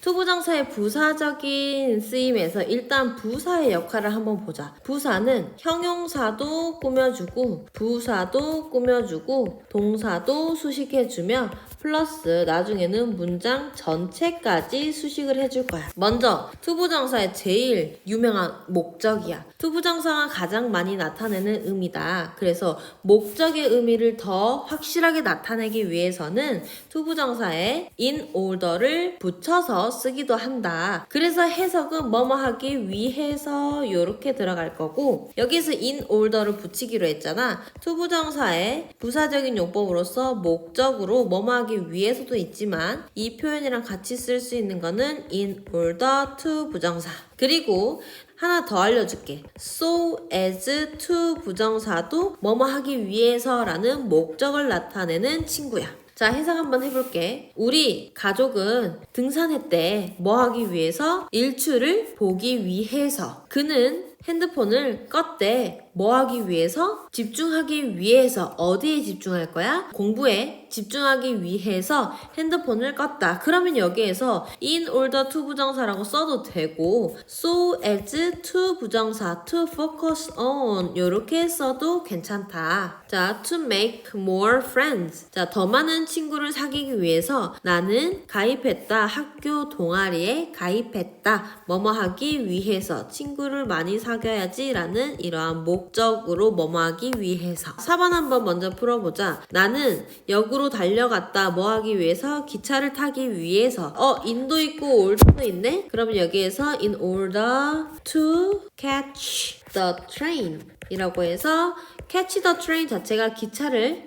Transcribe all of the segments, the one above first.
투부정사의 부사적인 쓰임에서 일단 부사의 역할을 한번 보자. 부사는 형용사도 꾸며주고 부사도 꾸며주고 동사도 수식해주며 플러스 나중에는 문장 전체까지 수식을 해줄 거야. 먼저 투부정사의 제일 유명한 목적이야. 투부정사가 가장 많이 나타내는 의미다. 그래서 목적의 의미를 더 확실하게 나타내기 위해서는 투부정사에 in order를 붙여서 쓰기도 한다. 그래서 해석은 뭐뭐 하기 위해서 이렇게 들어갈 거고, 여기서 in order를 붙이기로 했잖아. 투부정사의 부사적인 용법으로서 목적으로 뭐뭐 하기 위해서도 있지만 이 표현이랑 같이 쓸 수 있는 거는 in order to 부정사. 그리고 하나 더 알려줄게. so as to 부정사도 뭐뭐 하기 위해서라는 목적을 나타내는 친구야. 자, 해석 한번 해볼게. 우리 가족은 등산했대. 뭐 하기 위해서? 일출을 보기 위해서. 그는 핸드폰을 껐대. 뭐 하기 위해서? 집중하기 위해서. 어디에 집중할 거야? 공부에 집중하기 위해서 핸드폰을 껐다. 그러면 여기에서 in order to 부정사라고 써도 되고 so as to 부정사 to focus on 이렇게 써도 괜찮다. 자, to make more friends. 자, 더 많은 친구를 사귀기 위해서 나는 가입했다. 학교 동아리에 가입했다. 뭐뭐 하기 위해서 친구를 많이 사귀어야지 라는 이러한 목적으로 뭐뭐 하기 위해서. 4번 한번 먼저 풀어보자. 나는 역으로 달려갔다. 뭐 하기 위해서? 기차를 타기 위해서. in도 있고 order도 있네? 그러면 여기에서 in order to catch the train 이라고 해서 catch the train 자체가 기차를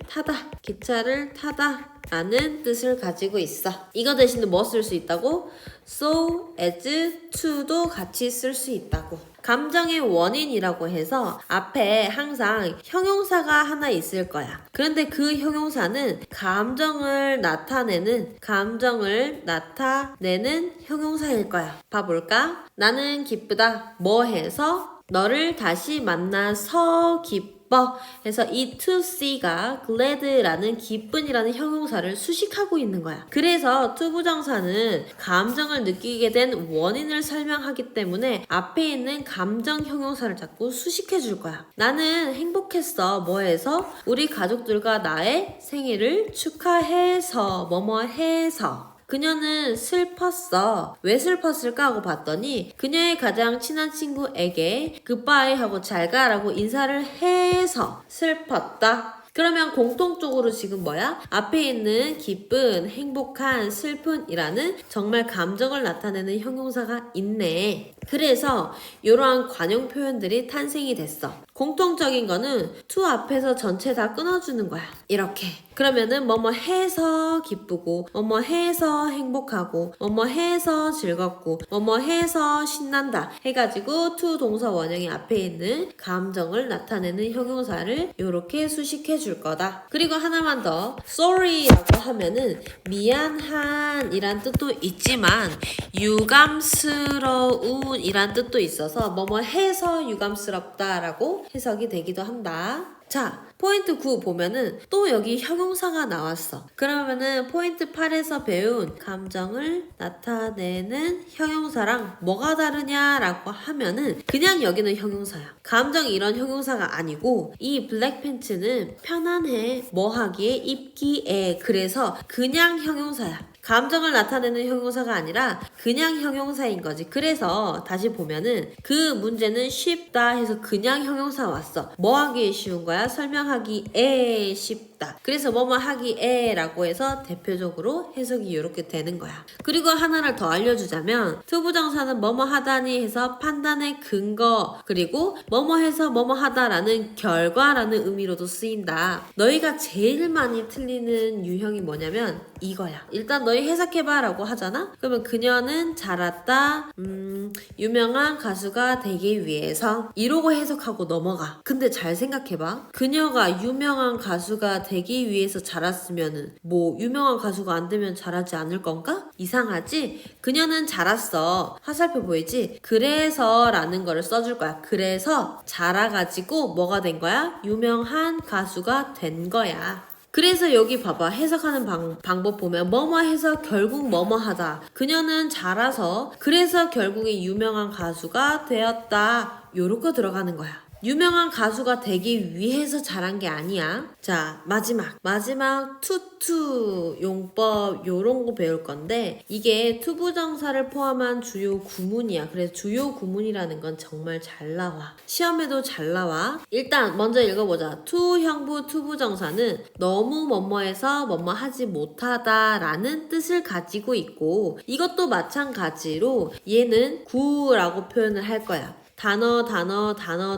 타다 라는 뜻을 가지고 있어. 이거 대신에 뭐 쓸 수 있다고? so as to도 같이 쓸 수 있다고. 감정의 원인이라고 해서 앞에 항상 형용사가 하나 있을 거야. 그런데 그 형용사는 감정을 나타내는 형용사일 거야. 봐볼까? 나는 기쁘다. 뭐 해서? 너를 다시 만나서 기쁘다. 해서 이 to see가 glad라는 기쁜이라는 형용사를 수식하고 있는 거야. 그래서 to 부정사는 감정을 느끼게 된 원인을 설명하기 때문에 앞에 있는 감정 형용사를 자꾸 수식해 줄 거야. 나는 행복했어. 뭐 해서? 우리 가족들과 나의 생일을 축하해서 뭐뭐 해서. 그녀는 슬펐어. 왜 슬펐을까 하고 봤더니 그녀의 가장 친한 친구에게 굿바이 하고 잘가 라고 인사를 해서 슬펐다. 그러면 공통적으로 지금 뭐야? 앞에 있는 기쁜, 행복한, 슬픈이라는 정말 감정을 나타내는 형용사가 있네. 그래서 이러한 관용 표현들이 탄생이 됐어. 공통적인 거는 to 앞에서 전체 다 끊어주는 거야. 이렇게. 그러면은 뭐뭐 해서 기쁘고 뭐뭐 해서 행복하고 뭐뭐 해서 즐겁고 뭐뭐 해서 신난다 해가지고 to 동사 원형이 앞에 있는 감정을 나타내는 형용사를 이렇게 수식해 줄 거다. 그리고 하나만 더 sorry라고 하면은 미안한 이란 뜻도 있지만 유감스러운 이란 뜻도 있어서 뭐뭐 해서 유감스럽다라고 해석이 되기도 한다. 자, 포인트 9 보면은 또 여기 형용사가 나왔어. 그러면은 포인트 8에서 배운 감정을 나타내는 형용사랑 뭐가 다르냐라고 하면은 그냥 여기는 형용사야. 감정이 이런 형용사가 아니고 이 블랙팬츠는 편안해, 뭐하기에, 입기에. 그래서 그냥 형용사야. 감정을 나타내는 형용사가 아니라 그냥 형용사인 거지. 그래서 다시 보면은 그 문제는 쉽다 해서 그냥 형용사 왔어. 뭐 하기에 쉬운 거야? 설명하기에 쉽다. 그래서 뭐뭐 하기에 라고 해서 대표적으로 해석이 이렇게 되는 거야. 그리고 하나를 더 알려주자면 투부정사는 뭐뭐 하다니 해서 판단의 근거, 그리고 뭐뭐 해서 뭐뭐 하다라는 결과라는 의미로도 쓰인다. 너희가 제일 많이 틀리는 유형이 뭐냐면 이거야. 일단 너희 해석해봐 라고 하잖아? 그러면 그녀는 자랐다, 유명한 가수가 되기 위해서 이러고 해석하고 넘어가. 근데 잘 생각해봐. 그녀가 유명한 가수가 되기 위해서 자랐으면은 뭐 유명한 가수가 안 되면 자라지 않을 건가? 이상하지? 그녀는 자랐어. 화살표 보이지? 그래서 라는 거를 써줄 거야. 그래서 자라가지고 뭐가 된 거야? 유명한 가수가 된 거야. 그래서 여기 봐봐. 해석하는 방법 보면 뭐뭐 해서 결국 뭐뭐 하다. 그녀는 자라서 그래서 결국에 유명한 가수가 되었다. 요렇게 들어가는 거야. 유명한 가수가 되기 위해서 자란 게 아니야. 자, 마지막 투투 용법 요런 거 배울 건데 이게 투부정사를 포함한 주요 구문이야. 그래서 주요 구문이라는 건 정말 잘 나와. 시험에도 잘 나와. 일단 먼저 읽어보자. 투형부 투부정사는 너무 뭐뭐해서 뭐뭐 하지 못하다 라는 뜻을 가지고 있고 이것도 마찬가지로 얘는 구라고 표현을 할 거야.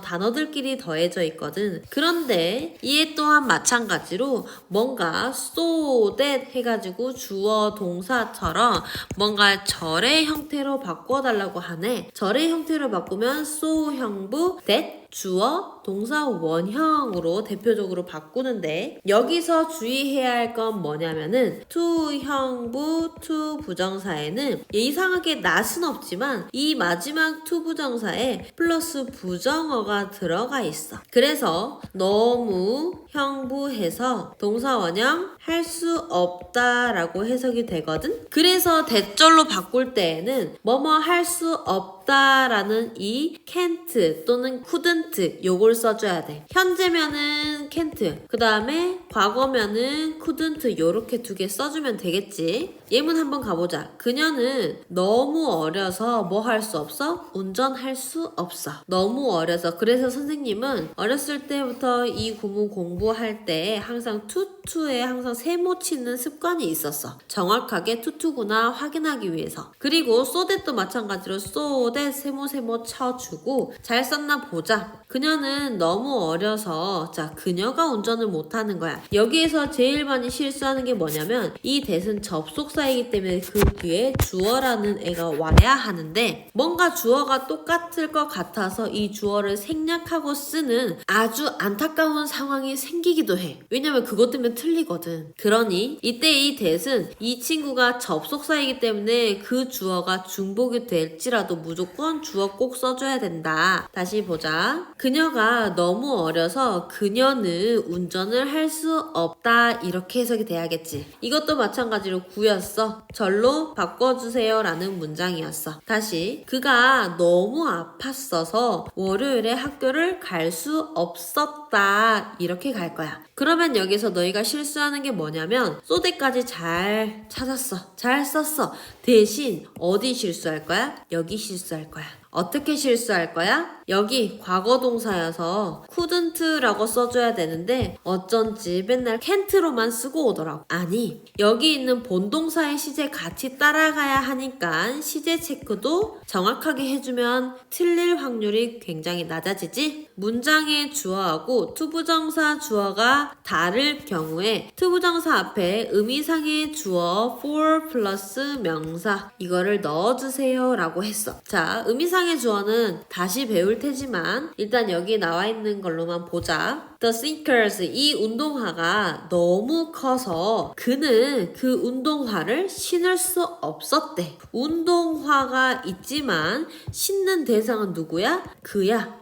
단어들끼리 더해져 있거든. 그런데 얘 또한 마찬가지로 뭔가 so that 해가지고 주어 동사처럼 뭔가 절의 형태로 바꿔달라고 하네. 절의 형태로 바꾸면 so 형부 that 주어, 동사 원형으로 대표적으로 바꾸는데 여기서 주의해야 할 건 뭐냐면은 to 형부 to 부정사에는 이상하게 낫은 없지만 이 마지막 to 부정사에 플러스 부정어가 들어가 있어. 그래서 너무 형부해서 동사 원형 할 수 없다라고 해석이 되거든. 그래서 대절로 바꿀 때에는 뭐뭐 할 수 없다라는 이 can't 또는 couldn't 요걸 써줘야 돼. 현재면은 can't, 그 다음에 과거면은 couldn't 요렇게 두 개 써주면 되겠지. 예문 한번 가보자. 그녀는 너무 어려서 뭐 할 수 없어? 운전할 수 없어. 너무 어려서. 그래서 선생님은 어렸을 때부터 이 구문 공부할 때 항상 투투에 항상 세모 치는 습관이 있었어. 정확하게 투투구나 확인하기 위해서. 그리고 so that도 마찬가지로 so that 세모 쳐주고 잘 썼나 보자. 그녀는 너무 어려서 자 그녀가 운전을 못하는 거야. 여기에서 제일 많이 실수하는 게 뭐냐면 이 that은 접속사이기 때문에 그 뒤에 주어라는 애가 와야 하는데 뭔가 주어가 똑같을 것 같아서 이 주어를 생략하고 쓰는 아주 안타까운 상황이 생기기도 해. 왜냐면 그것 때문에 틀리거든. 그러니 이때 이 that은 이 친구가 접속사이기 때문에 그 주어가 중복이 될지라도 무조건 주어 꼭 써줘야 된다. 다시 보자. 그녀가 너무 어려서 그녀는 운전을 할 수 없다 이렇게 해석이 돼야겠지. 이것도 마찬가지로 구였어. 절로 바꿔주세요 라는 문장이었어. 다시 그가 너무 아팠어서 월요일에 학교를 갈 수 없었다 이렇게 갈 거야. 그러면 여기서 너희가 실수하는 게 뭐냐면 소대까지 잘 찾았어. 잘 썼어. 대신 어디 실수할 거야? 여기 실수할 거야. 어떻게 실수할 거야? 여기 과거 동사여서 couldn't라고 써줘야 되는데 어쩐지 맨날 can't로만 쓰고 오더라고. 아니 여기 있는 본동사의 시제 같이 따라가야 하니까 시제 체크도 정확하게 해주면 틀릴 확률이 굉장히 낮아지지? 문장의 주어하고 투부정사 주어가 다를 경우에 투부정사 앞에 의미상의 주어 for 플러스 명사 이거를 넣어주세요 라고 했어. 자 의미상의 주어는 다시 배울 테지만 일단 여기 나와 있는 걸로만 보자. The Snickers 이 운동화가 너무 커서 그는 그 운동화를 신을 수 없었대. 운동화가 있지만 신는 대상은 누구야? 그야.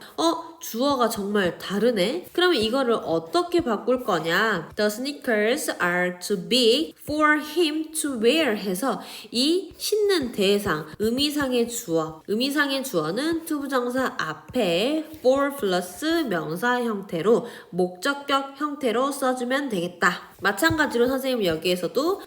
주어가 정말 다르네? 그러면 이거를 어떻게 바꿀 거냐? The sneakers are too big for him to wear 해서 이 신는 대상, 의미상의 주어. 의미상의 주어는 투부정사 앞에 for 플러스 명사 형태로 목적격 형태로 써주면 되겠다. 마찬가지로 선생님 여기에서도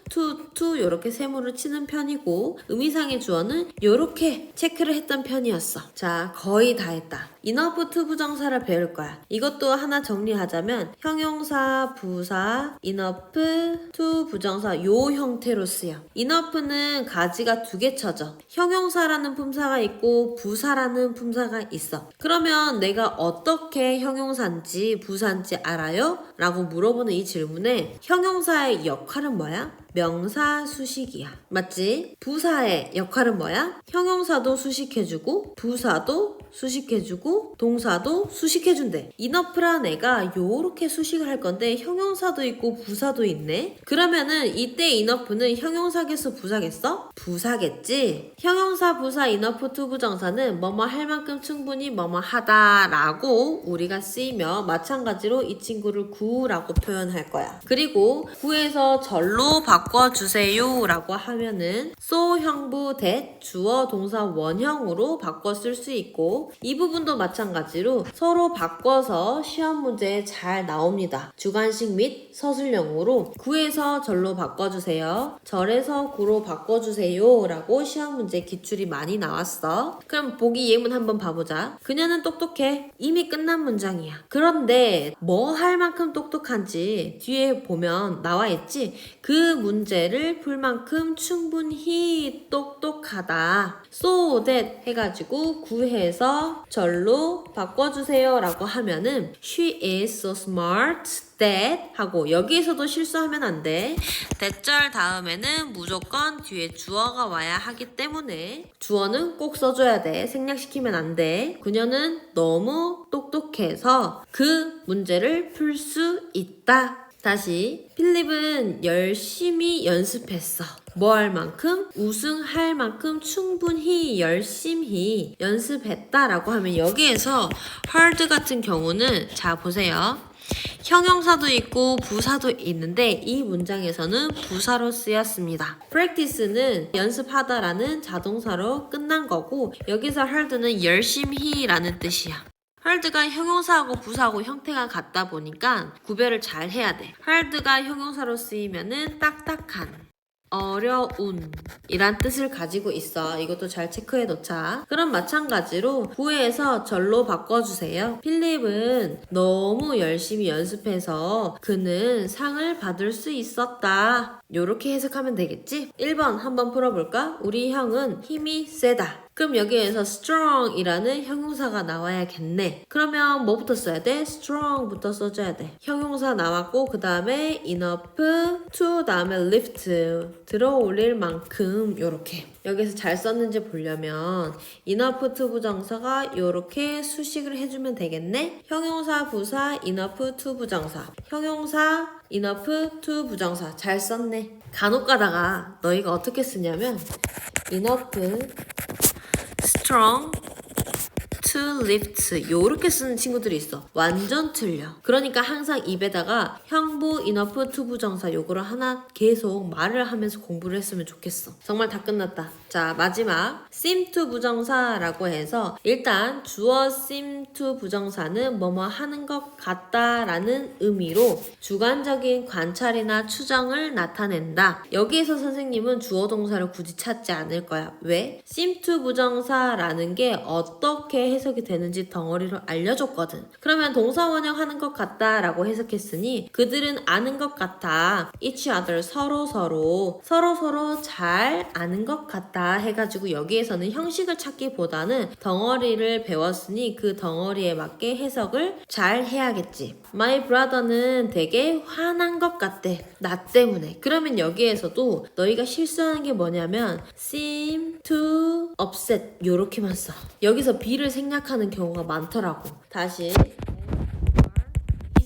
to 요렇게 세모를 치는 편이고 의미상의 주어는 요렇게 체크를 했던 편이었어. 자 거의 다 했다. enough to 부정사를 배울 거야. 이것도 하나 정리하자면 형용사, 부사, enough to 부정사 요 형태로 쓰여. enough는 가지가 두 개 쳐져. 형용사라는 품사가 있고 부사라는 품사가 있어. 그러면 내가 어떻게 형용사인지 부사인지 알아요? 라고 물어보는 이 질문에 형용사의 역할은 뭐야? 명사 수식이야. 맞지? 부사의 역할은 뭐야? 형용사도 수식해주고 부사도 수식해주고 동사도 수식해준대. enough란 애가 요렇게 수식을 할 건데 형용사도 있고 부사도 있네. 그러면은 이때 enough는 형용사겠어 부사겠어? 부사겠지. 형용사 부사 enough to 부정사는 뭐뭐 할 만큼 충분히 뭐뭐 하다 라고 우리가 쓰이며 마찬가지로 이 친구를 구라고 표현할 거야. 그리고 구에서 절로 바꿔주세요 라고 하면은 so 형부 that 주어 동사 원형으로 바꿔 쓸 수 있고 이 부분도 마찬가지로 서로 바꿔서 시험 문제에 잘 나옵니다. 주관식 및 서술형으로 구에서 절로 바꿔주세요. 절에서 구로 바꿔주세요 라고 시험 문제 기출이 많이 나왔어. 그럼 보기 예문 한번 봐보자. 그녀는 똑똑해. 이미 끝난 문장이야. 그런데 뭐 할 만큼 똑똑한지 뒤에 보면 나와 있지. 그 문제를 풀 만큼 충분히 똑똑하다. so that 해가지고 구해서 절로 바꿔주세요 라고 하면은 she is so smart that 하고 여기에서도 실수하면 안 돼. that절 다음에는 무조건 뒤에 주어가 와야 하기 때문에 주어는 꼭 써줘야 돼. 생략시키면 안 돼. 그녀는 너무 똑똑해서 그 문제를 풀 수 있다. 다시 필립은 열심히 연습했어. 뭐 할 만큼? 우승할 만큼 충분히 열심히 연습했다라고 하면 여기에서 hard 같은 경우는 자 보세요. 형용사도 있고 부사도 있는데 이 문장에서는 부사로 쓰였습니다. practice는 연습하다라는 자동사로 끝난 거고 여기서 hard는 열심히 라는 뜻이야. hard가 형용사하고 부사하고 형태가 같다 보니까 구별을 잘 해야 돼. hard가 형용사로 쓰이면은 딱딱한, 어려운 이란 뜻을 가지고 있어. 이것도 잘 체크해 놓자. 그럼 마찬가지로 구에서 절로 바꿔주세요. 필립은 너무 열심히 연습해서 그는 상을 받을 수 있었다. 요렇게 해석하면 되겠지? 1번 한번 풀어볼까? 우리 형은 힘이 세다. 그럼 여기에서 strong 이라는 형용사가 나와야겠네. 그러면 뭐부터 써야 돼? strong부터 써줘야 돼. 형용사 나왔고 그 다음에 enough to 다음에 lift 들어 올릴 만큼 요렇게 여기서 잘 썼는지 보려면 enough to 부정사가 요렇게 수식을 해주면 되겠네. 형용사 부사 enough to 부정사 형용사 enough to 부정사 잘 썼네. 간혹 가다가 너희가 어떻게 쓰냐면 enough strong to lift 요렇게 쓰는 친구들이 있어. 완전 틀려. 그러니까 항상 입에다가 형부 enough to 부정사 요거를 하나 계속 말을 하면서 공부를 했으면 좋겠어. 정말 다 끝났다. 자 마지막 seem to 부정사라고 해서 일단 주어 seem to 부정사는 뭐뭐 하는 것 같다 라는 의미로 주관적인 관찰이나 추정을 나타낸다. 여기에서 선생님은 주어 동사를 굳이 찾지 않을 거야. 왜? seem to 부정사라는 게 어떻게 해석이 되는지 덩어리로 알려줬거든. 그러면 동사 원형 하는 것 같다 라고 해석했으니 그들은 아는 것 같아. each other 서로 잘 아는 것 같다 해가지고 여기에서는 형식을 찾기보다는 덩어리를 배웠으니 그 덩어리에 맞게 해석을 잘 해야겠지. My brother는 되게 화난 것 같대. 나 때문에. 그러면 여기에서도 너희가 실수하는 게 뭐냐면 seem to upset 요렇게만 써. 여기서 be를 생략하는 경우가 많더라고. 다시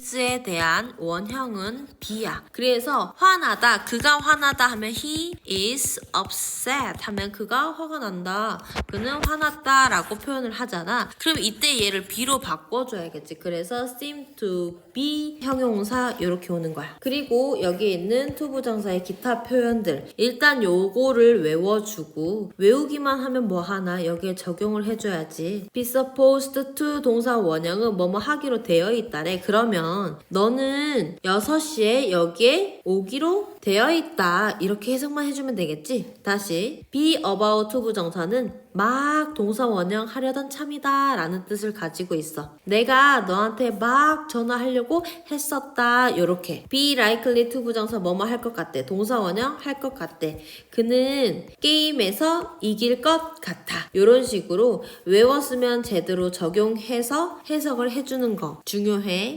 is에 대한 원형은 be야. 그래서 화나다, 그가 화나다 하면 he is upset 하면 그가 화가 난다. 그는 화났다 라고 표현을 하잖아. 그럼 이때 얘를 be로 바꿔줘야겠지. 그래서 seem to be 형용사 이렇게 오는 거야. 그리고 여기에 있는 to 부정사의 기타 표현들 일단 요거를 외워주고 외우기만 하면 뭐 하나 여기에 적용을 해줘야지. be supposed to 동사 원형은 뭐뭐 하기로 되어 있다래. 그러면 너는 6시에 여기에 오기로 되어 있다. 이렇게 해석만 해주면 되겠지? 다시 be about to 부정사는 막 동사 원형 하려던 참이다 라는 뜻을 가지고 있어. 내가 너한테 막 전화하려고 했었다. 요렇게 be likely to 부정사 뭐뭐 할 것 같대. 동사 원형 할 것 같대. 그는 게임에서 이길 것 같아. 요런 식으로 외웠으면 제대로 적용해서 해석을 해주는 거 중요해.